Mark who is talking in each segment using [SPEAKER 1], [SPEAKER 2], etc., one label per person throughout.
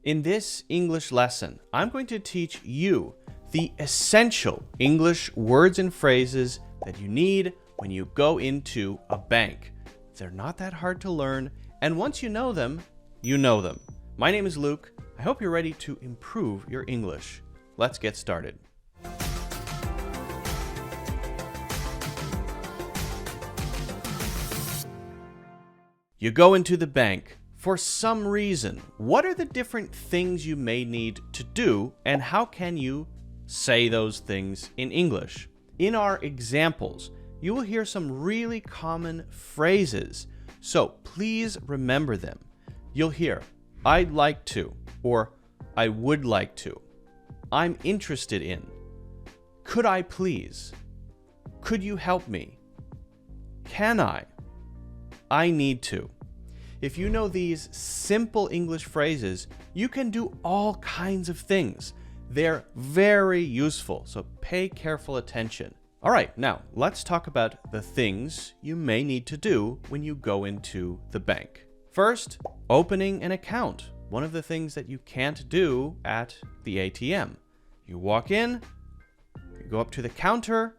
[SPEAKER 1] In this English lesson, I'm going to teach you the essential English words and phrases that you need when you go into a bank. They're not that hard to learn, and once you know them, you know them. My name is Luke. I hope you're ready to improve your English. Let's get started. You go into the bank. For some reason, what are the different things you may need to do, and how can you say those things in English? In our examples, you will hear some really common phrases, so please remember them. You'll hear, I'd like to, or I would like to. I'm interested in. Could I please? Could you help me? Can I? I need to. If you know these simple English phrases, you can do all kinds of things. They're very useful, so pay careful attention. All right, now let's talk about the things you may need to do when you go into the bank. First, opening an account. One of the things that you can't do at the ATM. You walk in, you go up to the counter,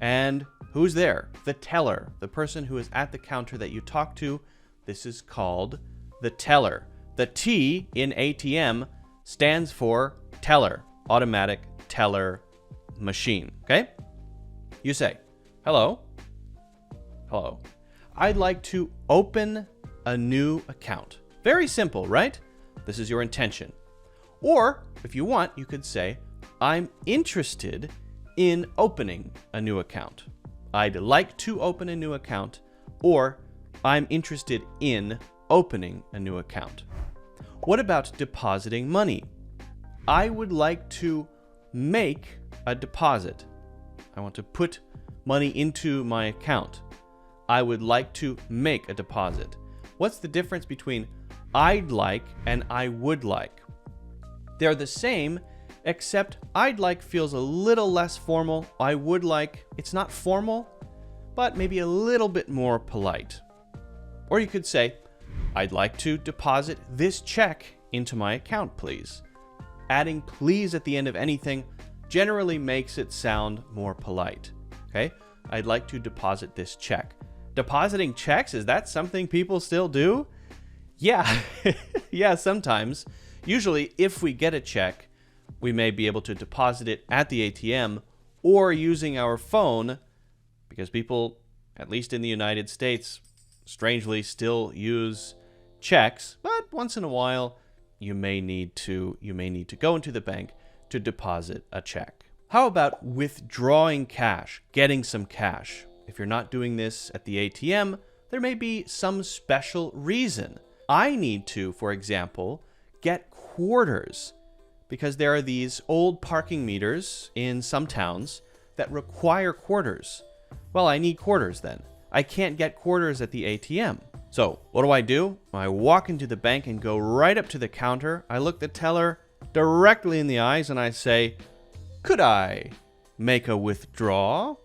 [SPEAKER 1] and who's there? The teller, the person who is at the counter that you talk to. This is called the teller. The T in ATM stands for teller, automatic teller machine, okay? You say, hello, hello. I'd like to open a new account. Very simple, right? This is your intention. Or if you want, you could say, I'm interested in opening a new account. I'd like to open a new account, or I'm interested in opening a new account. What about depositing money? I would like to make a deposit. I want to put money into my account. I would like to make a deposit. What's the difference between I'd like and I would like? They're the same, except I'd like feels a little less formal. I would like, it's not formal, but maybe a little bit more polite. Or you could say, I'd like to deposit this check into my account, please. Adding please at the end of anything generally makes it sound more polite. Okay? I'd like to deposit this check. Depositing checks, is that something people still do? Yeah, yeah, sometimes. Usually, if we get a check, we may be able to deposit it at the ATM or using our phone, because people, at least in the United States, strangely still use checks, but once in a while you may need to go into the bank to deposit a check. How about withdrawing cash, getting some cash? If you're not doing this at the ATM, there may be some special reason. I need to, for example, get quarters because there are these old parking meters in some towns that require quarters. Well, I need quarters then. I can't get quarters at the ATM. So what do? I walk into the bank and go right up to the counter. I look the teller directly in the eyes and I say, could I make a withdrawal?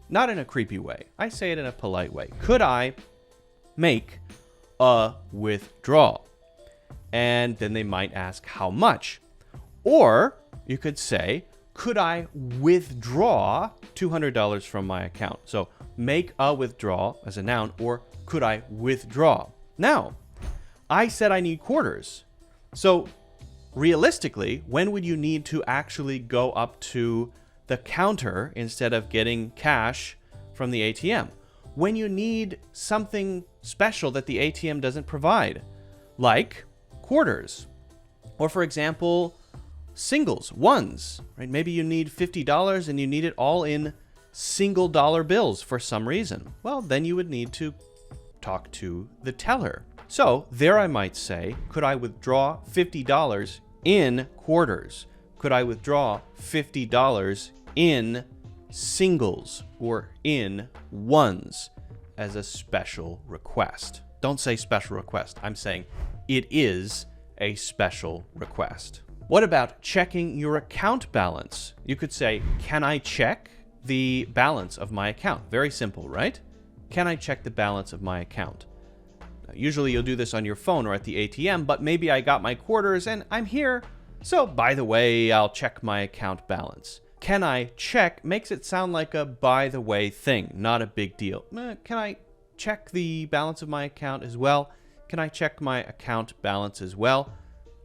[SPEAKER 1] Not in a creepy way. I say it in a polite way. Could I make a withdrawal? And then they might ask how much. Or you could say, could I withdraw $200 from my account? So make a withdrawal as a noun, or could I withdraw? Now, I said I need quarters. So realistically, when would you need to actually go up to the counter instead of getting cash from the ATM? When you need something special that the ATM doesn't provide, like quarters. Or for example, singles, ones, right? Maybe you need $50 and you need it all in single dollar bills for some reason. Well, then you would need to talk to the teller. So there I might say, could I withdraw $50 in quarters? Could I withdraw $50 in singles or in ones as a special request? Don't say special request. I'm saying it is a special request. What about checking your account balance? You could say, can I check the balance of my account? Very simple, right? Can I check the balance of my account? Usually you'll do this on your phone or at the ATM, but maybe I got my quarters and I'm here. So by the way, I'll check my account balance. Can I check makes it sound like a by the way thing, not a big deal. Can I check the balance of my account as well? Can I check my account balance as well?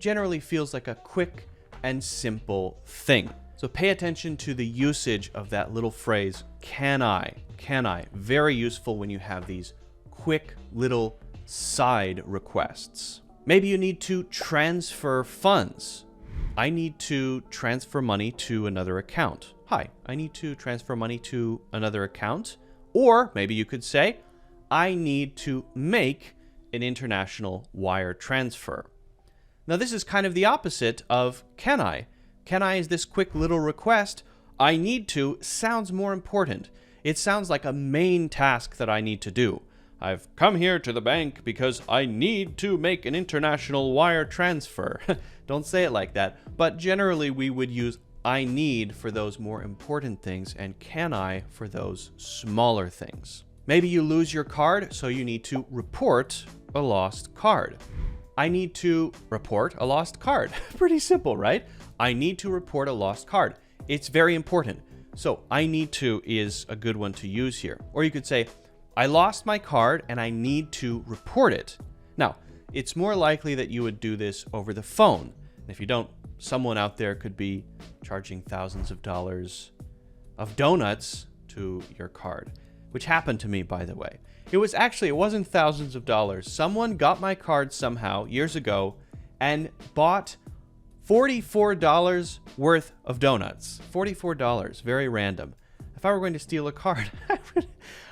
[SPEAKER 1] Generally feels like a quick and simple thing. So pay attention to the usage of that little phrase, can I? Can I? Very useful when you have these quick little side requests. Maybe you need to transfer funds. I need to transfer money to another account. Hi, I need to transfer money to another account. Or maybe you could say, I need to make an international wire transfer. Now this is kind of the opposite of can I. Can I is this quick little request. I need to sounds more important. It sounds like a main task that I need to do. I've come here to the bank because I need to make an international wire transfer. Don't say it like that, but generally we would use I need for those more important things and can I for those smaller things. Maybe you lose your card, so you need to report a lost card. I need to report a lost card. Pretty simple, right? I need to report a lost card. It's very important. So I need to is a good one to use here. Or you could say, I lost my card and I need to report it. Now, it's more likely that you would do this over the phone. And if you don't, someone out there could be charging thousands of dollars of donuts to your card, which happened to me, by the way. It wasn't thousands of dollars. Someone got my card somehow years ago and bought $44 worth of donuts. $44, very random. If I were going to steal a card,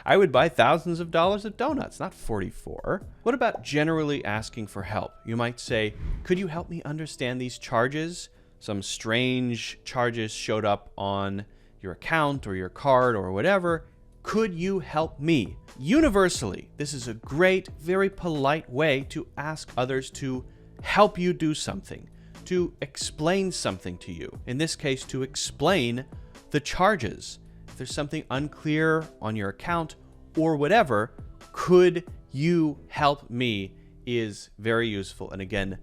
[SPEAKER 1] I would buy thousands of dollars of donuts, not 44. What about generally asking for help? You might say, could you help me understand these charges? Some strange charges showed up on your account or your card or whatever. Could you help me? Universally, this is a great, very polite way to ask others to help you do something, to explain something to you. In this case, to explain the charges. If there's something unclear on your account or whatever, could you help me is very useful and again,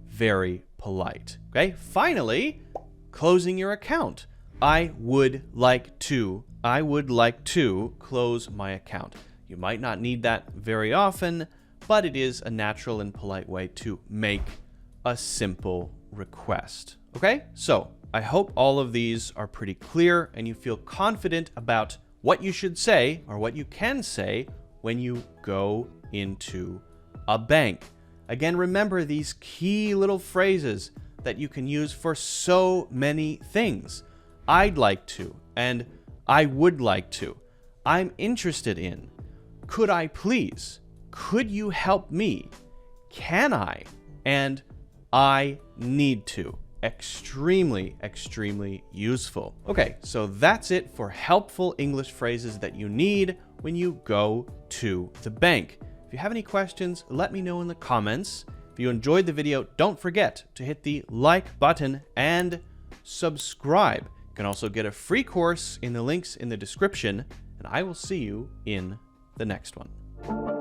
[SPEAKER 1] very polite. Okay, finally, closing your account. I would like to close my account. You might not need that very often, but it is a natural and polite way to make a simple request. Okay, so I hope all of these are pretty clear and you feel confident about what you should say or what you can say when you go into a bank. Again, remember these key little phrases that you can use for so many things. I'd like to, and I would like to. I'm interested in. Could I please? Could you help me? Can I? And I need to. Extremely, extremely useful. Okay, so that's it for helpful English phrases that you need when you go to the bank. If you have any questions, let me know in the comments. If you enjoyed the video, don't forget to hit the like button and subscribe. You can also get a free course in the links in the description, and I will see you in the next one.